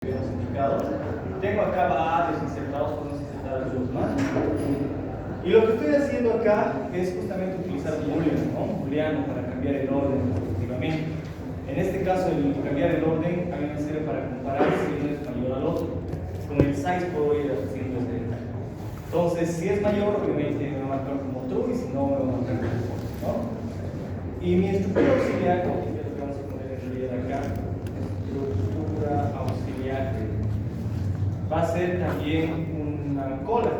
Tengo acá varios insertados, podemos insertar algunos más. Y lo que estoy haciendo acá es justamente utilizar booleano para cambiar el orden respectivamente. En este caso, el cambiar el orden a mí me sirve para comparar si uno es mayor al otro. Con el size puedo ir haciendo este detalle. Entonces, si es mayor, obviamente me va a marcar como true, y si no, me va a marcar como false, ¿no? Y mi estructura auxiliar, que es lo que vamos a poner en realidad acá, estructura auxiliar, va a ser también una cola,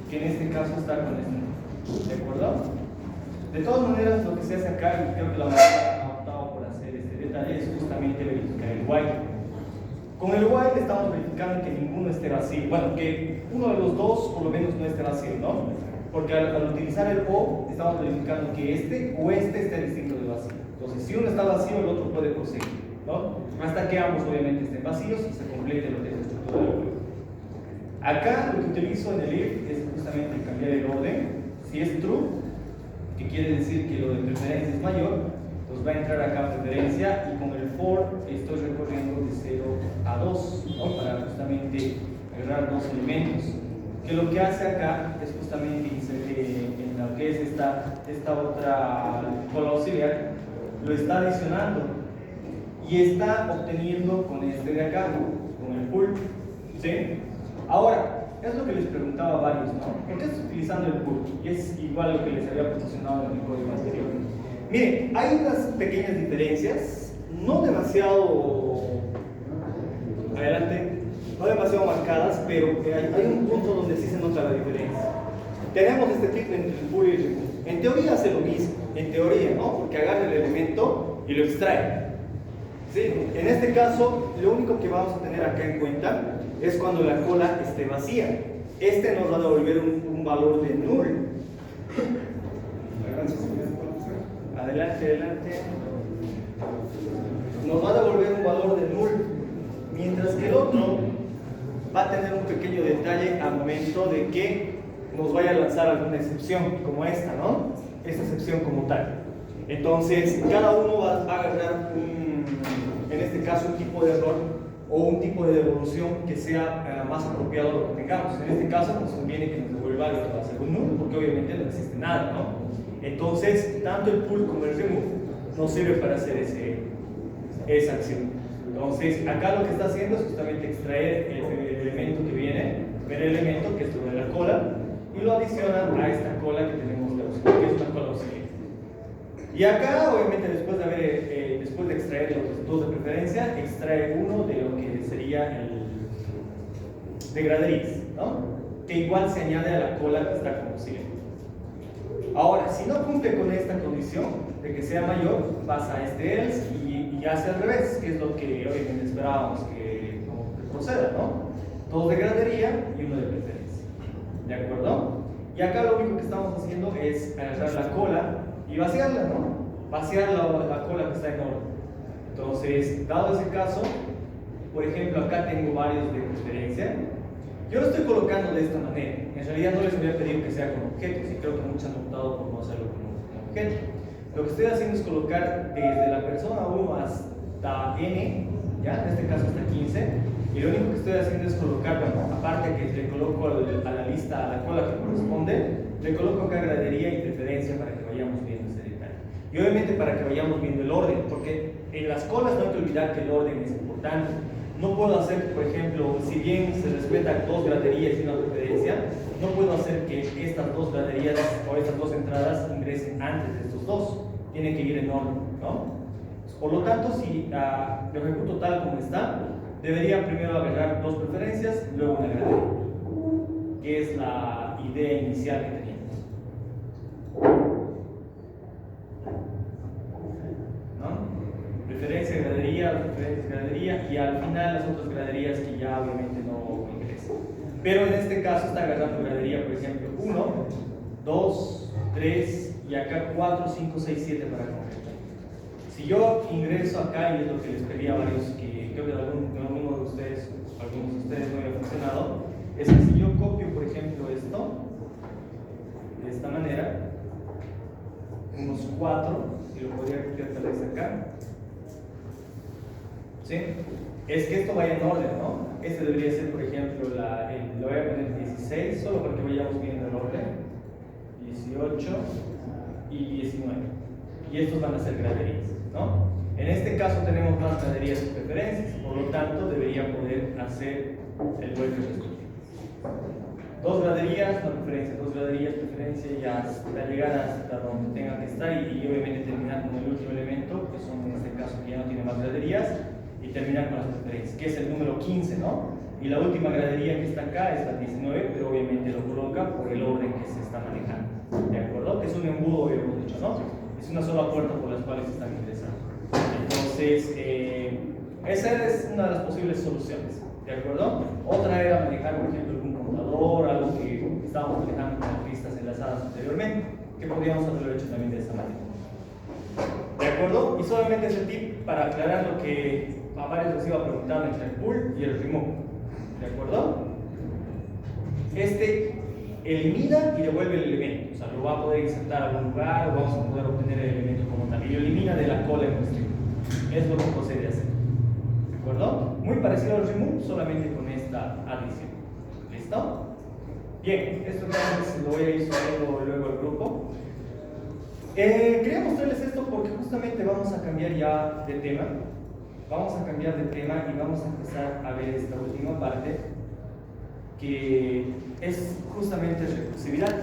que en este caso está con este, ¿de acuerdo? De todas maneras, lo que se hace acá, y creo que la mayoría ha optado por hacer este detalle, es justamente verificar el while. Con el while estamos verificando que ninguno esté vacío, bueno, que uno de los dos por lo menos no esté vacío, ¿no? Porque al utilizar el o, estamos verificando que este o este esté distinto de vacío. Entonces, si uno está vacío, el otro puede proseguir, ¿no? Hasta que ambos obviamente estén vacíos y se complete lo que es la estructura del juego. Acá lo que utilizo en el if es justamente cambiar el orden. Si es true, que quiere decir que lo de preferencia es mayor, pues va a entrar acá preferencia, y con el for estoy recorriendo de 0 a 2, ¿no? Para justamente agarrar dos elementos. Que lo que hace acá es justamente en lo que es esta otra cola auxiliar, lo está adicionando y está obteniendo con este de acá, con el pull, ¿sí? Ahora, es lo que les preguntaba a varios, ¿no? ¿Por qué estoy utilizando el pull? Y es igual a lo que les había proporcionado en el código anterior. Miren, hay unas pequeñas diferencias, no demasiado adelante, no demasiado marcadas, pero hay un punto donde sí se nota la diferencia. Tenemos este tipo entre el pull y el remove. En teoría hace lo mismo, en teoría, ¿no? Porque agarra el elemento y lo extrae. ¿Sí? En este caso, lo único que vamos a tener acá en cuenta es cuando la cola esté vacía. Este nos va a devolver un valor de null. Adelante, adelante. Nos va a devolver un valor de null, mientras que el otro va a tener un pequeño detalle al momento de que nos vaya a lanzar alguna excepción, como esta, ¿no? Esta excepción como tal. Entonces, cada uno va a agarrar en este caso, un tipo de error o un tipo de devolución que sea más apropiado de lo que tengamos. En este caso, nos conviene que nos devuelva lo que va a ser un null, porque obviamente no existe nada, ¿no? Entonces, tanto el pull como el remove nos sirve para hacer esa acción. Entonces, acá lo que está haciendo es justamente extraer el elemento que viene, el primer elemento que es sobre la cola, y lo adiciona a esta cola que tenemos de auxiliar, que es una cola auxiliar. Y acá, obviamente, después de extraer los dos de preferencia, extrae uno de lo que sería el de graderías, ¿no? Que igual se añade a la cola que está como sigue. Ahora, si no cumple con esta condición de que sea mayor, pasa a este else y hace al revés, que es lo que obviamente esperábamos que proceda, ¿no? Dos de gradería y uno de preferencia. ¿De acuerdo? Y acá lo único que estamos haciendo es agarrar la cola y vaciarla, ¿no? Vaciar la cola que está en orden. Entonces, dado ese caso, por ejemplo, acá tengo varios de preferencia. Yo lo estoy colocando de esta manera. En realidad no les había pedido que sea con objetos, y creo que muchos han optado por no hacerlo con objeto. Lo que estoy haciendo es colocar desde la persona 1 hasta n, ¿ya? En este caso hasta 15, y lo único que estoy haciendo es colocar, bueno, aparte que le coloco a la lista, a la cola que corresponde, le coloco acá gradería y preferencia para que vayamos viendo ese detalle. Y obviamente para que vayamos viendo el orden, porque en las colas no hay que olvidar que el orden es importante. No puedo hacer, por ejemplo, si bien se respetan dos graderías y una preferencia, no puedo hacer que estas dos graderías o estas dos entradas ingresen antes de estos dos. Tienen que ir en orden, ¿no? Por lo tanto, si lo ejecuto tal como está, debería primero agarrar dos preferencias, luego una gradería, que es la idea inicial que teníamos. Preferencia, gradería, y al final las otras graderías que ya obviamente no ingresan. Pero en este caso está agarrando gradería, por ejemplo, 1, 2, 3 y acá 4, 5, 6, 7 para completar. Si yo ingreso acá, y es lo que les pedí a varios, que creo que algunos de ustedes no había funcionado, es que si yo copio, por ejemplo, esto de esta manera, unos 4, y lo podría copiar tal vez acá, ¿sí? es que esto vaya en orden, ¿no? Este debería ser, por ejemplo, lo voy a poner 16, solo para que vayamos viendo el orden. 18 y 19. Y estos van a ser graderías, ¿no? En este caso tenemos más graderías que preferencias, por lo tanto debería poder hacer el vuelco respectivo. Dos graderías, no preferencia, dos graderías, preferencia, ya hasta llegar hasta donde tenga que estar y obviamente terminar con el último elemento, que son en este caso que ya no tiene más graderías, y terminar con las preferencias, que es el número 15, ¿no? Y la última gradería que está acá es la 19, pero obviamente lo coloca por el orden que se está manejando, ¿de acuerdo? Que es un embudo, habíamos dicho, ¿no? Es una sola puerta por las cuales están ingresando. Entonces, esa es una de las posibles soluciones, ¿de acuerdo? Otra era manejar, por ejemplo, algún contador, algo que estábamos manejando con las pistas enlazadas anteriormente, que podríamos haberlo hecho también de esta manera. ¿De acuerdo? Y solamente ese tip para aclarar lo que a varios les iba preguntando entre el pull y el remove. ¿De acuerdo? Este elimina y devuelve el elemento. O sea, lo va a poder insertar a algún lugar o vamos a poder obtener el elemento como tal. Y lo elimina de la cola en cuestión. Es lo que procede a hacer. ¿De acuerdo? Muy parecido al remove, solamente con esta adición. ¿Listo? Bien, esto lo voy a ir subiendo luego al grupo. Quería mostrarles esto porque justamente vamos a cambiar ya de tema. Vamos a cambiar de tema y vamos a empezar a ver esta última parte que es justamente recursividad.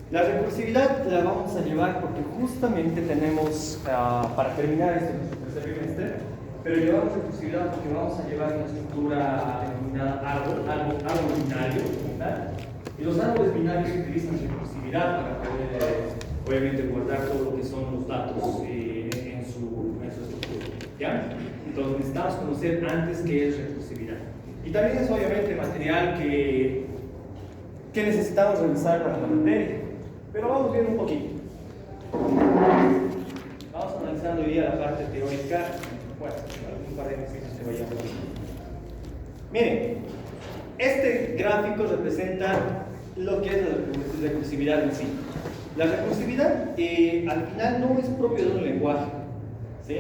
La recursividad la vamos a llevar porque justamente tenemos, para terminar este tercer trimestre, pero llevamos recursividad porque vamos a llevar una estructura denominada árbol binario, ¿verdad? Y los árboles binarios utilizan recursividad para poder, obviamente, guardar todo lo que son los datos en su estructura, ¿ya? Entonces necesitamos conocer antes qué es recursividad. Y también es obviamente material que necesitamos revisar para la materia. Pero vamos viendo un poquito. Vamos analizando hoy día la parte teórica. Bueno, un par de ejercicios que vayamos a ver. Miren, este gráfico representa lo que es la recursividad en sí. La recursividad al final no es propio de un lenguaje, ¿sí?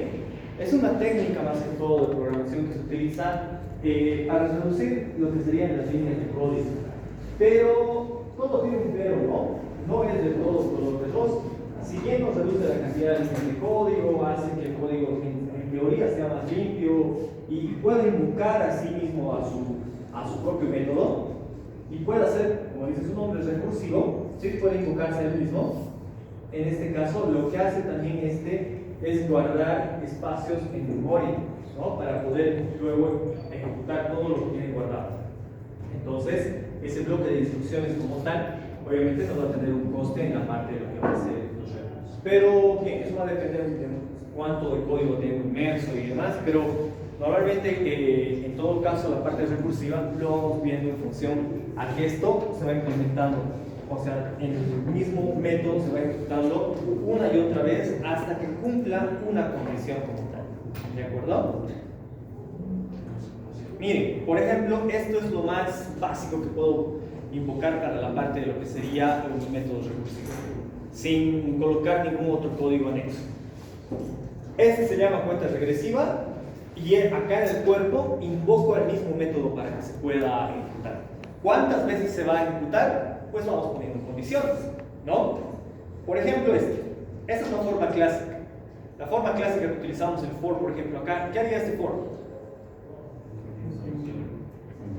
Es una técnica más que todo de programación que se utiliza para reducir lo que serían las líneas de código. Pero todo tiene un pero, ¿no? No es del todo color de rosa. Si bien nos reduce la cantidad de líneas de código, hace que el código en teoría sea más limpio y pueda invocar a sí mismo a su propio método y pueda ser, como dice su nombre, recursivo, sí puede invocarse a él mismo. En este caso, lo que hace también es guardar espacios en memoria, ¿no? Para poder luego ejecutar todo lo que tiene guardado. Entonces, ese bloque de instrucciones como tal, obviamente nos va a tener un coste en la parte de lo que va a ser los recursos. Pero bien, eso va a depender de cuánto de código tengo inmerso y demás, pero normalmente en todo caso la parte recursiva lo vamos viendo en función a que esto se va implementando. O sea, en el mismo método se va ejecutando una y otra vez hasta que cumpla una condición como tal. ¿De acuerdo? Miren, por ejemplo, esto es lo más básico que puedo invocar para la parte de lo que sería los métodos recursivos, sin colocar ningún otro código anexo. Este se llama cuenta regresiva y acá en el cuerpo invoco el mismo método para que se pueda ejecutar. ¿Cuántas veces se va a ejecutar? Pues vamos poniendo condiciones, ¿no? Por ejemplo, esta es la forma clásica. La forma clásica que utilizamos en for, por ejemplo, acá, ¿qué haría este for?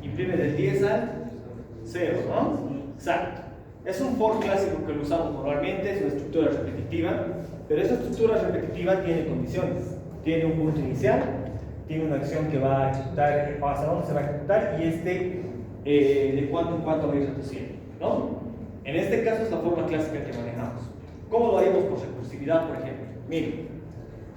Imprime del 10 al 0, ¿no? Exacto. Es un for clásico que lo usamos normalmente, es una estructura repetitiva, pero esa estructura repetitiva tiene condiciones. Tiene un punto inicial, tiene una acción que va a ejecutar, hasta dónde se va a ejecutar, y de cuánto en cuánto va a ir reduciendo, ¿no? En este caso es la forma clásica que manejamos. ¿Cómo lo haríamos por recursividad, por ejemplo? Miren,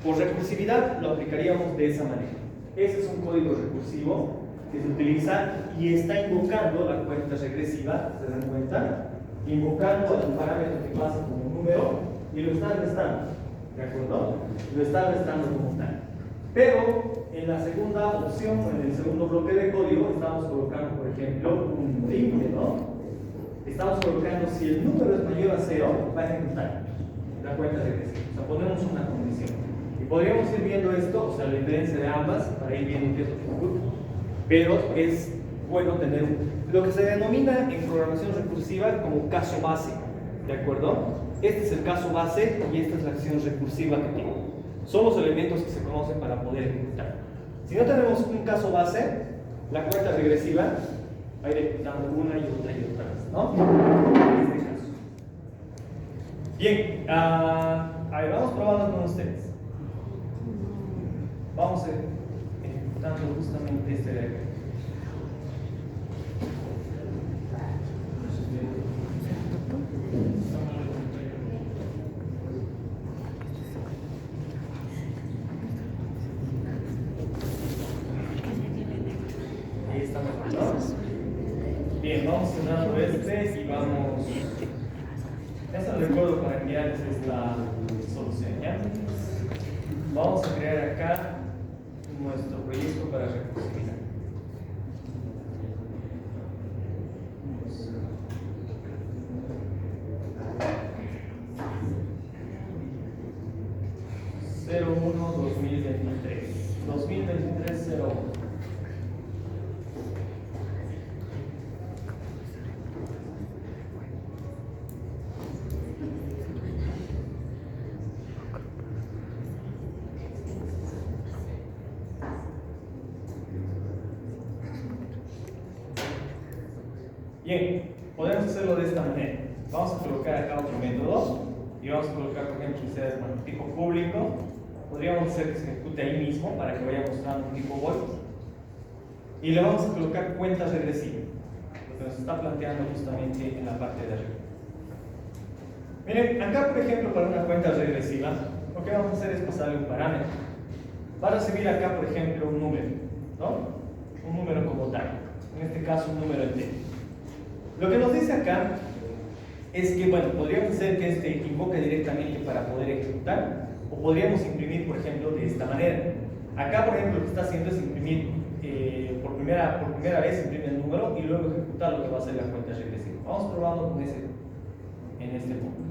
por recursividad lo aplicaríamos de esa manera. Ese es un código recursivo que se utiliza y está invocando la cuenta regresiva, ¿se dan cuenta? Invocando el parámetro que pasa como número y lo está restando, ¿de acuerdo? Lo está restando como tal. Pero en la segunda opción, en el segundo bloque de código, estamos colocando, por ejemplo, un límite, ¿no? Estamos colocando, si el número es mayor a 0, va a ejecutar la cuenta regresiva. O sea, ponemos una condición. Y Podríamos ir viendo esto, o sea, la diferencia de ambas, para ir viendo qué es lo que ocurre. Pero es bueno tener lo que se denomina en programación recursiva como caso base, ¿de acuerdo? Este es el caso base y esta es la acción recursiva que tengo. Son los elementos que se conocen para poder ejecutar. Si no tenemos un caso base, la cuenta regresiva va a ir ejecutando una y otra vez, ¿no? En este caso. Bien, a ver, vamos probando con ustedes. Vamos ejecutando justamente este de aquí. Ahí estamos, ¿no? Bien, vamos cerrando este y vamos. Eso recuerdo para enviarles esta solución, ¿ya? Vamos a crear acá nuestro proyecto para recursividad. Bien, podemos hacerlo de esta manera. Vamos a colocar acá otro método y vamos a colocar, por ejemplo, ustedes, bueno, tipo público. Podríamos hacer que se ejecute ahí mismo para que vaya mostrando un tipo void. Y le vamos a colocar cuenta regresiva, lo que nos está planteando justamente en la parte de arriba. Miren, acá, por ejemplo, para una cuenta regresiva, lo que vamos a hacer es pasarle un parámetro. Va a recibir acá, por ejemplo, un número, ¿no? Un número como tal. En este caso, un número entero. Lo que nos dice acá es que, bueno, podríamos hacer que este invoque directamente para poder ejecutar, o podríamos imprimir, por ejemplo, de esta manera. Acá, por ejemplo, lo que está haciendo es imprimir por primera vez, imprime el número y luego ejecutar lo que va a ser la cuenta regresiva. Vamos probando con en este punto.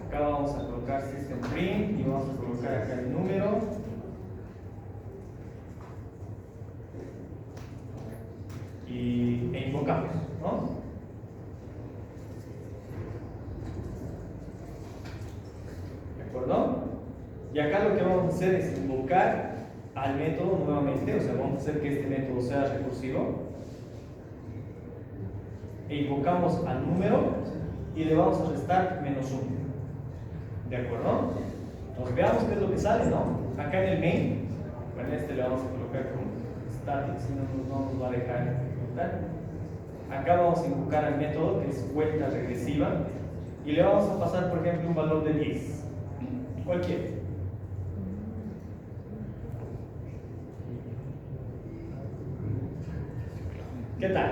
Acá vamos a colocar system print y vamos a colocar acá el número. E invocamos, ¿no? ¿De acuerdo? Y acá lo que vamos a hacer es invocar al método nuevamente, o sea, vamos a hacer que este método sea recursivo. E invocamos al número y le vamos a restar -1. ¿De acuerdo? Entonces veamos qué es lo que sale, ¿no? Acá en el main, bueno, este le vamos a colocar como static, si no nos va a dejar ejecutar. Acá vamos a invocar al método que es cuenta regresiva y le vamos a pasar, por ejemplo, un valor de 10, cualquiera. ¿Qué tal?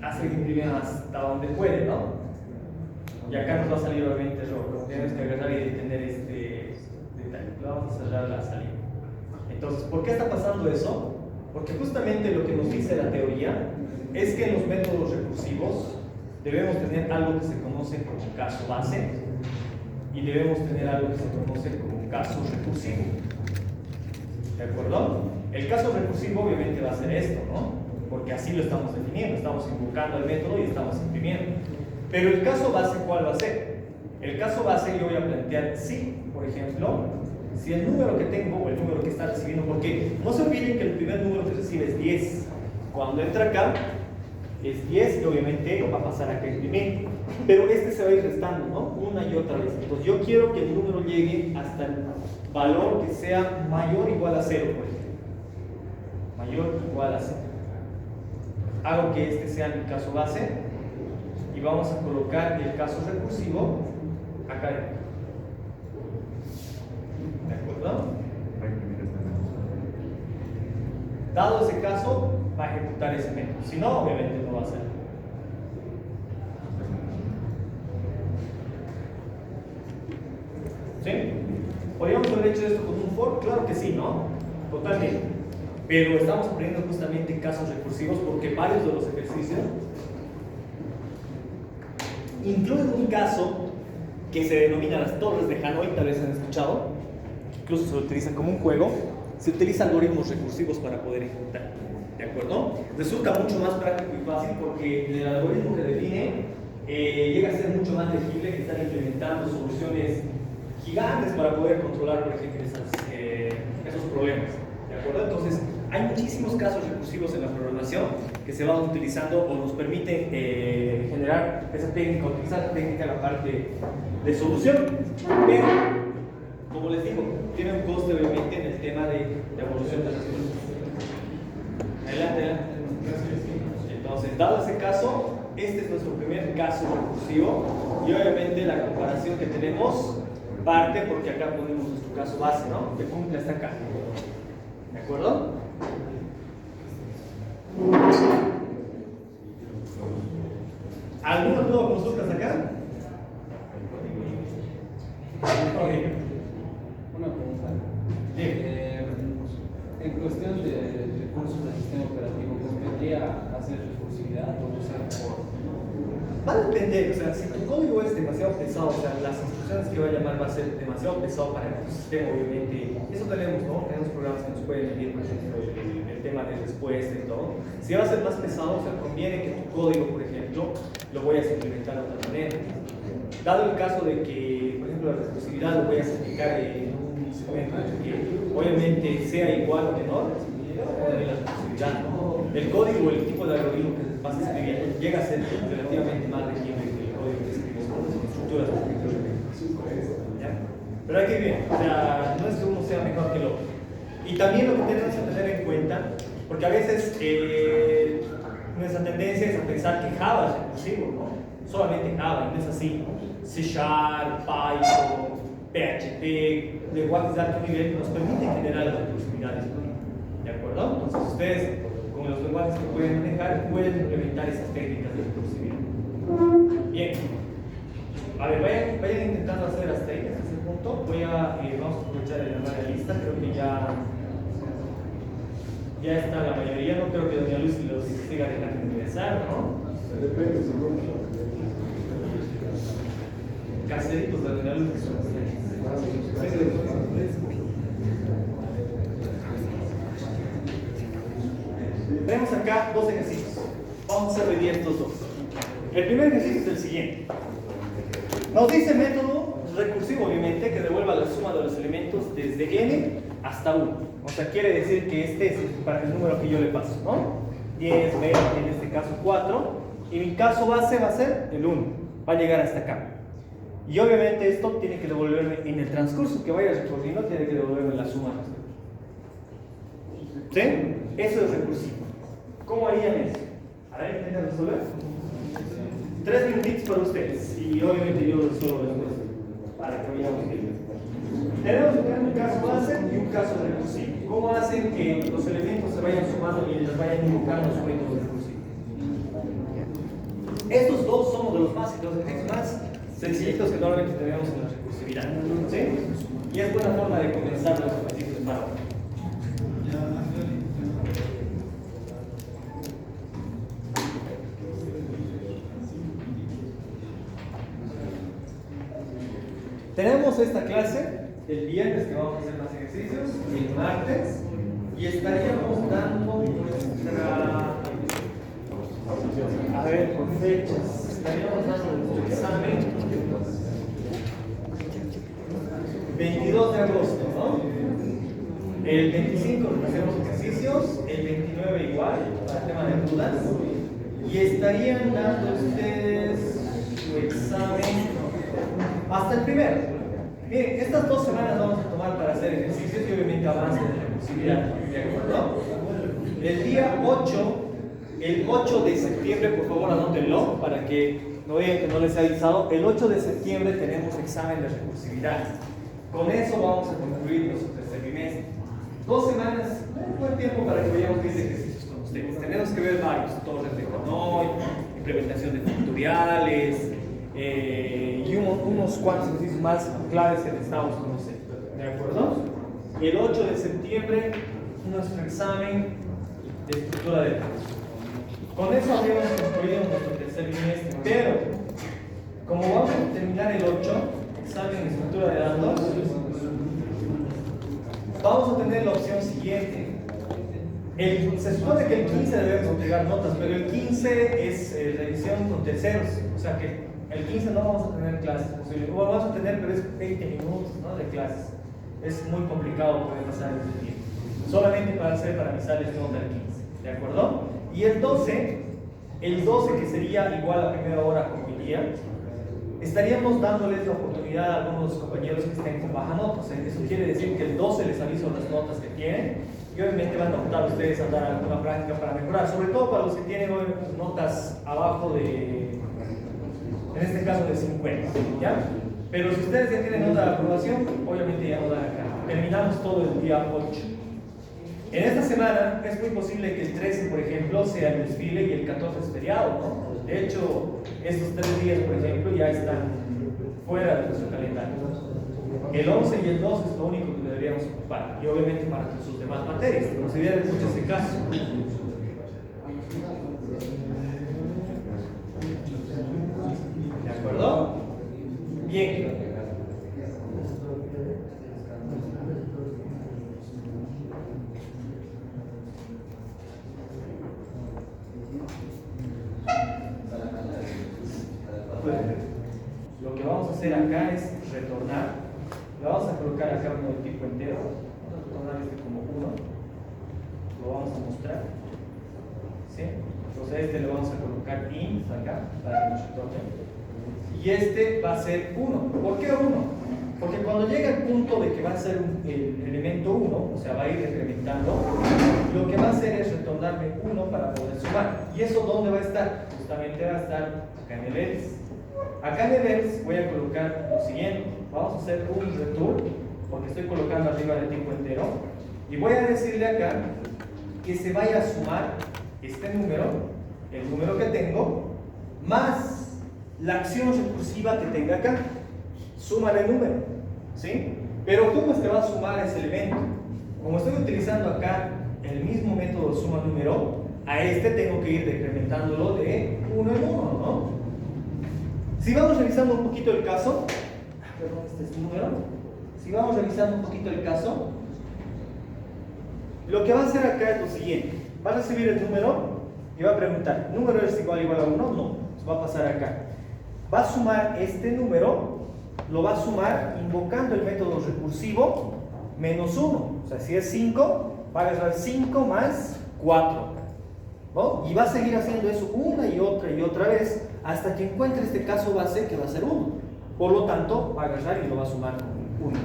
Hace que imprime hasta donde puede, ¿no? Y acá nos va a salir obviamente rojo. Tenemos que agarrar y detener este detalle. Vamos a cerrar la salida. Entonces, ¿por qué está pasando eso? Porque justamente lo que nos dice la teoría es que en los métodos recursivos debemos tener algo que se conoce como caso base y debemos tener algo que se conoce como caso recursivo. ¿De acuerdo? El caso recursivo obviamente va a ser esto, ¿no? Porque así lo estamos definiendo, estamos invocando el método y estamos imprimiendo. Pero el caso base, ¿cuál va a ser? El caso base yo voy a plantear si, por ejemplo, si el número que tengo o el número que está recibiendo, porque no se olviden que el primer número que recibe es 10. Cuando entra acá es 10 y obviamente va a pasar acá a imprimir. Pero este se va a ir restando, ¿no? Una y otra vez. Entonces yo quiero que el número llegue hasta el valor que sea mayor o igual a 0, por ejemplo. Mayor o igual a 0. Hago que este sea mi caso base y vamos a colocar el caso recursivo acá dentro. ¿De acuerdo? Dado ese caso, va a ejecutar ese método. Si no, obviamente no va a hacer. ¿Sí? ¿Podríamos haber hecho esto con un for? Claro que sí, ¿no? Totalmente. Pero estamos aprendiendo justamente casos recursivos porque varios de los ejercicios incluyen un caso que se denomina las torres de Hanoi, tal vez han escuchado, incluso se lo utilizan como un juego. Se utilizan algoritmos recursivos para poder ejecutar, ¿de acuerdo? Resulta mucho más práctico y fácil porque el algoritmo que define llega a ser mucho más legible que estar implementando soluciones gigantes para poder controlar, por ejemplo, esos problemas, ¿de acuerdo? Entonces, hay muchísimos casos recursivos en la programación que se van utilizando o nos permiten generar esa técnica, utilizar la técnica en la parte de solución, pero, como les digo, tiene un coste obviamente en el tema de evolución de las cosas. Adelante. Entonces, dado ese caso, este es nuestro primer caso recursivo y obviamente la comparación que tenemos parte porque acá ponemos nuestro caso base, ¿no? Que cumple hasta acá. ¿De acuerdo? ¿Alguna duda o consultas acá? Okay. Una pregunta. En cuestión de recursos del sistema operativo, ¿convendría hacer recursividad o usar por? Va a depender, o sea, si tu código es demasiado pesado, o sea, las instrucciones que va a llamar va a ser demasiado pesado para tu sistema, obviamente. Eso tenemos, ¿no? Tenemos programas que nos pueden medir, por ejemplo, el tema de respuesta y todo. Si va a ser más pesado, o sea, conviene que tu código, por ejemplo, lo vayas a implementar de otra manera. Dado el caso de que, por ejemplo, la recursividad lo vayas a aplicar en un segmento que obviamente sea igual o menor, de la recursividad, ¿no? El código, el tipo de algoritmo que vas escribiendo llega a ser relativamente más legible que el código que escribes con las estructuras de ¿ya? Pero hay que ver, o sea, no es que uno sea mejor que el otro. Y también lo que tenemos que tener en cuenta, porque a veces nuestra tendencia es a pensar que Java es recursivo, ¿no? Solamente Java, y no es así. C#, Python, PHP, lenguajes de alto nivel nos permiten generar las recursividades, ¿de acuerdo? Entonces ustedes, con los lenguajes que pueden manejar, pueden implementar esas técnicas de recursividad. Bien. A ver, vayan intentando hacer las técnicas hasta ese punto. Vamos a aprovechar el llamar a la lista, creo que ya está la mayoría, no creo que doña Lucy los siga dejando ingresar, ¿no? Depende, seguro. Caseritos de doña Lucy son tenemos acá dos ejercicios. Vamos a hacer de estos dos. El primer ejercicio es el siguiente. Nos dice método recursivo, obviamente, que devuelva la suma de los elementos desde n hasta 1. O sea, quiere decir que este es para el número que yo le paso, ¿no? 10, 20, en este caso 4. Y mi caso base va a ser el 1. Va a llegar hasta acá. Y obviamente esto tiene que devolverme en el transcurso que vaya recorriendo, tiene que devolverme la suma. ¿Sí? Eso es recursivo. ¿Cómo harían eso? A ver, ¿intentan resolver? 3 minutitos para ustedes. Y obviamente yo lo resuelvo después. Para que vayamos bien. Tenemos que tener un caso base y un caso recursivo. ¿Cómo hacen que los elementos se vayan sumando y les vayan invocando su método recursivo? Estos dos somos de los básicos, más sencillitos que normalmente tenemos en la recursividad. ¿Sí? Y es buena forma de comenzar los ejercicios para hoy. Tenemos esta clase el viernes que vamos a hacer más ejercicios, el martes, y estaríamos dando nuestra. A ver, por fechas. Estaríamos dando nuestro examen 22 de agosto, ¿no? El 25 hacemos ejercicios, el 29 igual, para el tema de dudas, y estarían dando ustedes su examen hasta el primero. Miren, estas 2 semanas vamos a tomar para hacer ejercicios y obviamente avance de recursividad, ¿de acuerdo? El día 8. El 8 de septiembre, por favor anótenlo para que no digan que no les he avisado. El 8 de septiembre tenemos examen de recursividad. Con eso vamos a concluir nuestro tercer trimestre. 2 semanas, un buen tiempo para que vayamos viendo ejercicios con ustedes. Tenemos que ver varios, torres de Hanoi, implementación de factoriales y unos cuantos ejercicios más claves que necesitamos conocer. ¿De acuerdo? El 8 de septiembre, nuestro examen de estructura de datos. Con eso habríamos concluido nuestro tercer trimestre, pero Como vamos a terminar el 8, examen de estructura de datos, vamos a tener la opción siguiente. Se supone que el 15 debemos entregar notas, pero el 15 es revisión con terceros, o sea que el 15 no vamos a tener clases posible, o vamos a tener, pero es 20 minutos, ¿no?, de clases. Es muy complicado poder pasar ese tiempo. Solamente para avisarles nota el 15, ¿de acuerdo? Y el 12 que sería igual a primera hora como hoy día, estaríamos dándoles la oportunidad a algunos compañeros que estén con baja nota. O sea, eso quiere decir que el 12 les aviso las notas que tienen y obviamente van a optar ustedes a dar alguna práctica para mejorar, sobre todo para los que tienen notas abajo de, en este caso, de 50, ¿ya? Pero si ustedes ya tienen nota de aprobación, obviamente ya no dan acá. Terminamos todo el día 8. En esta semana es muy posible que el 13, por ejemplo, sea el desfile y el 14 es feriado, ¿no? De hecho, estos 3 días, por ejemplo, ya están fuera de nuestro calendario. El 11 y el 12 es lo único que deberíamos ocupar, y obviamente para sus demás materias. Consideren mucho ese caso. ¿De acuerdo? Bien. Lo que vamos a hacer acá es retornar. Le vamos a colocar acá uno de tipo entero. Vamos a retornar este como 1. Lo vamos a mostrar. ¿Sí? Entonces a este le vamos a colocar int acá para que nos retorne. Y este va a ser 1. ¿Por qué 1? Porque cuando llega el punto de que va a ser el elemento 1, o sea, va a ir incrementando, lo que va a hacer es retornarme 1 para poder sumar. ¿Y eso dónde va a estar? Justamente va a estar acá en el else. Acá en el else voy a colocar lo siguiente. Vamos a hacer un return, porque estoy colocando arriba de tipo entero, y voy a decirle acá que se vaya a sumar este número, el número que tengo, más la acción recursiva que tenga acá. Suma el número, ¿sí? Pero ¿cómo es que va a sumar ese elemento? Como estoy utilizando acá el mismo método suma número, a este tengo que ir decrementándolo de 1 en 1, ¿no? Si vamos revisando un poquito el caso, perdón, este es el número. Si vamos revisando un poquito el caso, lo que va a hacer acá es lo siguiente. Va a recibir el número y va a preguntar, ¿número es igual a 1? No, se va a pasar acá. Va a sumar este número, lo va a sumar invocando el método recursivo menos 1. O sea, si es 5, va a agarrar 5 más 4, ¿no? Y va a seguir haciendo eso una y otra vez hasta que encuentre este caso base que va a ser 1. Por lo tanto, va a agarrar y lo va a sumar con 1,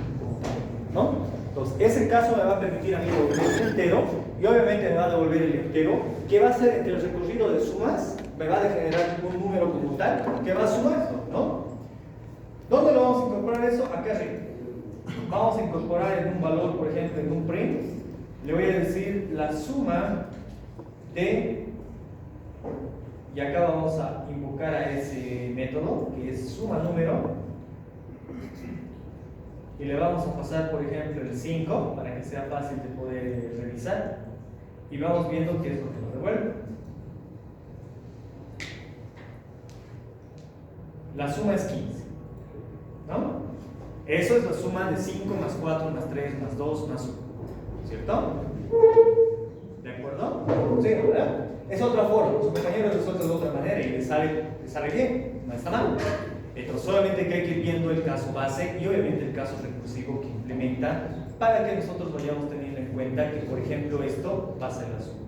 ¿no? Entonces, ese caso me va a permitir a mí devolver el entero, y obviamente me va a devolver el entero, que va a ser entre el recorrido de sumas, me va a generar un número como tal, que va a sumar, ¿no? ¿Dónde lo vamos a incorporar eso? Acá arriba. Vamos a incorporar en un valor, por ejemplo, en un print, le voy a decir la suma de, y acá vamos a invocar a ese método, que es suma número, y le vamos a pasar, por ejemplo, el 5 para que sea fácil de poder revisar, y vamos viendo qué es lo que nos devuelve. La suma es 15, ¿no? Eso es la suma de 5 más 4 más 3 más 2 más 1, ¿cierto? ¿De acuerdo? Sí, ¿verdad? Es otra forma, los compañeros resuelven de otra manera y les sale bien, no está mal. Entonces solamente que hay que ir viendo el caso base y obviamente el caso recursivo que implementa para que nosotros vayamos teniendo en cuenta que, por ejemplo, esto va a ser la suma.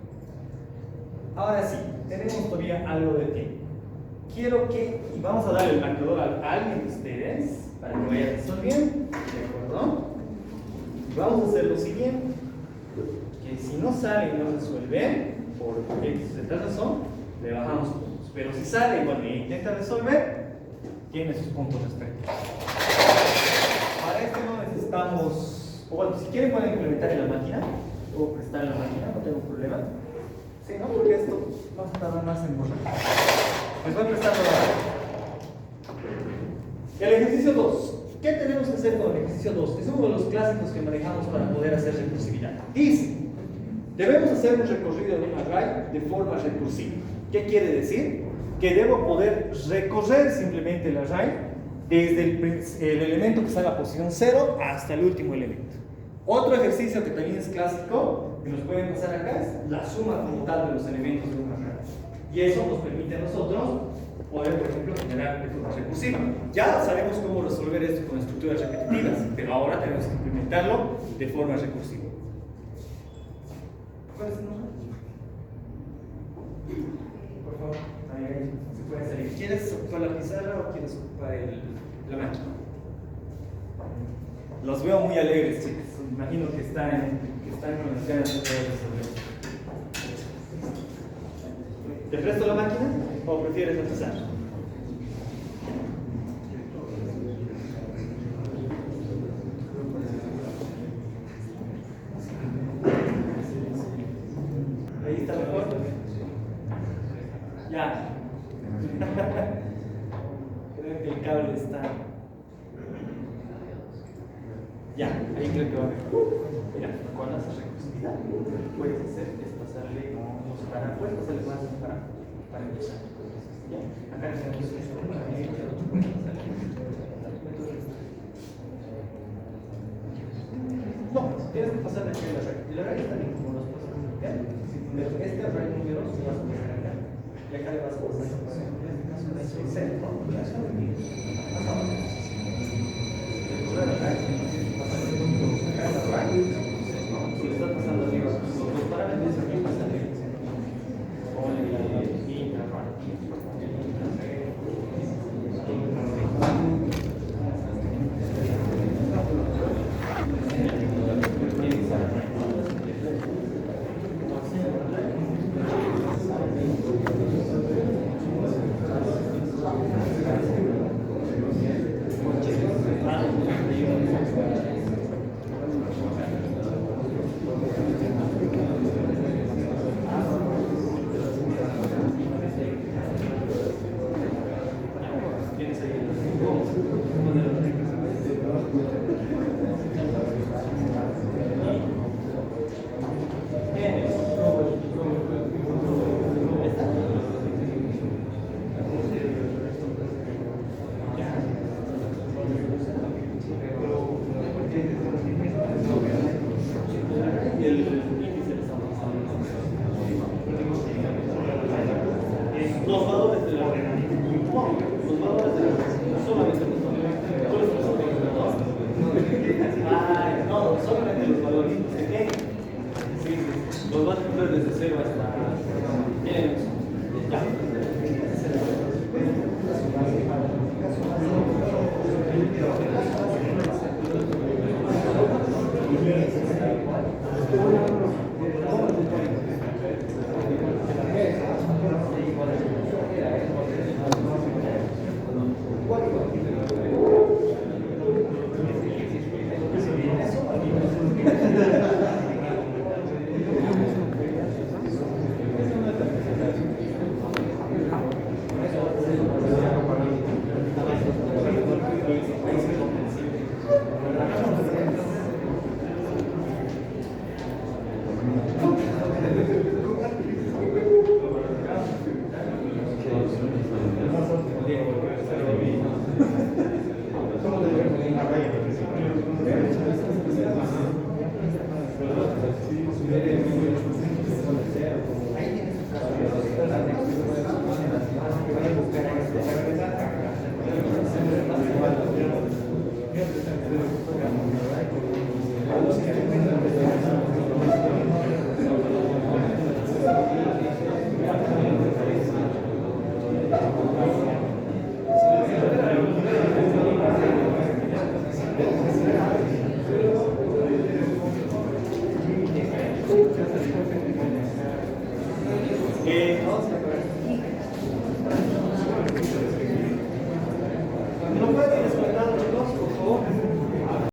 Ahora sí, tenemos todavía algo de tiempo. Quiero que, y vamos a darle el marcador a alguien de ustedes para que vayan resolviendo, ¿de acuerdo? Y vamos a hacer lo siguiente, que si no sale y no resuelve, por X razón, le bajamos puntos. Pero si sale y bueno, intenta resolver, tiene sus puntos respectivos. Para esto no necesitamos, o bueno, si quieren pueden implementar en la máquina, o prestar en la máquina, no tengo problema. Sí, ¿no? Porque esto vamos a tardar más en borrar. Les voy prestando la... El ejercicio 2. ¿Qué tenemos que hacer con el ejercicio 2? Es uno de los clásicos que manejamos para poder hacer recursividad. Dice, debemos hacer un recorrido de un array de forma recursiva. ¿Qué quiere decir? que debo poder recorrer simplemente el array desde el elemento que está en la posición 0 hasta el último elemento. Otro ejercicio que también es clásico, que nos pueden pasar acá, es la suma como tal de los elementos de un array. Y eso nos permite a nosotros poder, por ejemplo, generar de forma recursiva. Ya sabemos cómo resolver esto con estructuras repetitivas, pero ahora tenemos que implementarlo de forma recursiva. ¿Cuál es el nombre? Por favor, ahí se puede salir. ¿Quieres ocupar la pizarra o quieres ocupar la máquina? Los veo muy alegres, chicos. Imagino que están con las ganas de poder resolver. ¿Te presto la máquina o prefieres empezar? Ahí está mejor. Ya. Creo que el cable está. Ya, ahí creo que va mejor. Mira, cuando haces recursividad, puedes hacer es pasarle unos puedes pasarle más para empezar. ¿Ya? Acá tenemos esto. No, tienes que pasarle aquí el array. El array está bien como los pasos. ¿Ya? Pero este array número se va a pasar acá. Y acá le vas a pasar en este caso de 6, ¿no? Más abajo. El array. Si lo estás pasando arriba, los parámetros aquí pasan arriba. Los valores de la red. Los valores de la red. Solamente los valores. Ay, no, solamente los valores. Sí, los vas a poner desde 0 hasta. Miren eso. Ya.